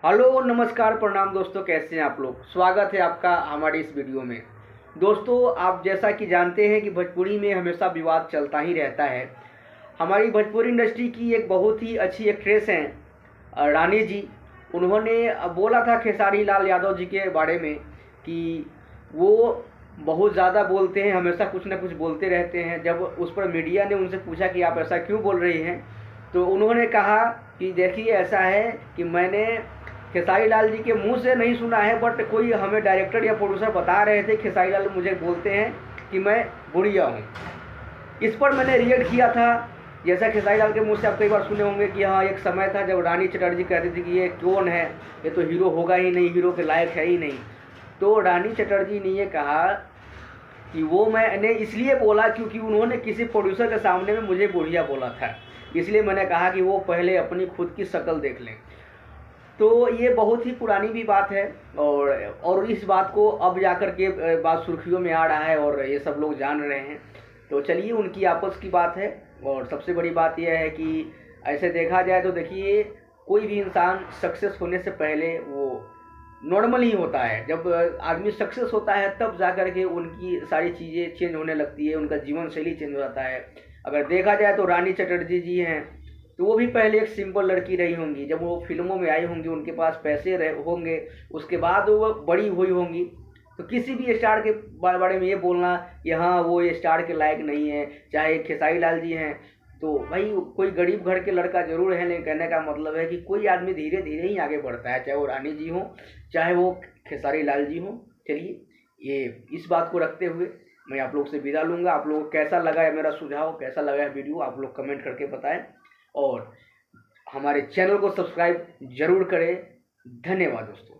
Hello नमस्कार प्रणाम दोस्तों, कैसे हैं आप लोग। स्वागत है आपका हमारी इस वीडियो में। दोस्तों, आप जैसा कि जानते हैं कि भोजपुरी में हमेशा विवाद चलता ही रहता है। हमारी भोजपुरी इंडस्ट्री की एक बहुत ही अच्छी एक्ट्रेस हैं रानी जी। उन्होंने बोला था खेसारी लाल यादव जी के बारे में कि वो बहुत ज़्यादा बोलते हैं, हमेशा कुछ ना कुछ बोलते रहते हैं। जब उस पर मीडिया ने उनसे पूछा कि आप ऐसा क्यों बोल रही हैं, तो उन्होंने कहा कि देखिए, ऐसा है कि मैंने खेसारी लाल जी के मुंह से नहीं सुना है, बट कोई हमें डायरेक्टर या प्रोड्यूसर बता रहे थे, खेसारी लाल मुझे बोलते हैं कि मैं बुढ़िया हूँ। इस पर मैंने रिएक्ट किया था। जैसा खेसारी लाल के मुंह से आप कई बार सुने होंगे कि हाँ, एक समय था जब रानी चटर्जी कहती थी कि ये कौन है, ये तो हीरो होगा ही नहीं, हीरो के लायक है ही नहीं। तो रानी चटर्जी ने ये कहा कि वो मैंने इसलिए बोला क्योंकि उन्होंने किसी प्रोड्यूसर के सामने में मुझे बुढ़िया बोला था, इसलिए मैंने कहा कि वो पहले अपनी खुद की शक्ल देख लें। तो ये बहुत ही पुरानी भी बात है और इस बात को अब जाकर के बात सुर्खियों में आ रहा है और ये सब लोग जान रहे हैं। तो चलिए, उनकी आपस की बात है। और सबसे बड़ी बात यह है कि ऐसे देखा जाए तो देखिए, कोई भी इंसान सक्सेस होने से पहले वो नॉर्मल ही होता है। जब आदमी सक्सेस होता है तब जा कर के उनकी सारी चीज़ें चेंज होने लगती है, उनका जीवन शैली चेंज हो जाता है। अगर देखा जाए तो रानी चटर्जी जी हैं, तो वो भी पहले एक सिंपल लड़की रही होंगी। जब वो फिल्मों में आई होंगी, उनके पास पैसे रहे होंगे, उसके बाद वो बड़ी हुई होंगी। तो किसी भी स्टार के बारे में ये बोलना कि हाँ वो ये स्टार के लायक नहीं है, चाहे खेसारी लाल जी हैं, तो भाई कोई गरीब घर के लड़का जरूर है, लेकिन कहने का मतलब है कि कोई आदमी धीरे धीरे ही आगे बढ़ता है, चाहे वो रानी जी हो, चाहे वो खेसारी लाल जी हो। चलिए, ये इस बात को रखते हुए मैं आप लोग से विदा लूँगा। आप लोगों को कैसा लगा है मेरा सुझाव, कैसा लगा है वीडियो, आप लोग कमेंट करके बताएं और हमारे चैनल को सब्सक्राइब जरूर करें। धन्यवाद दोस्तों।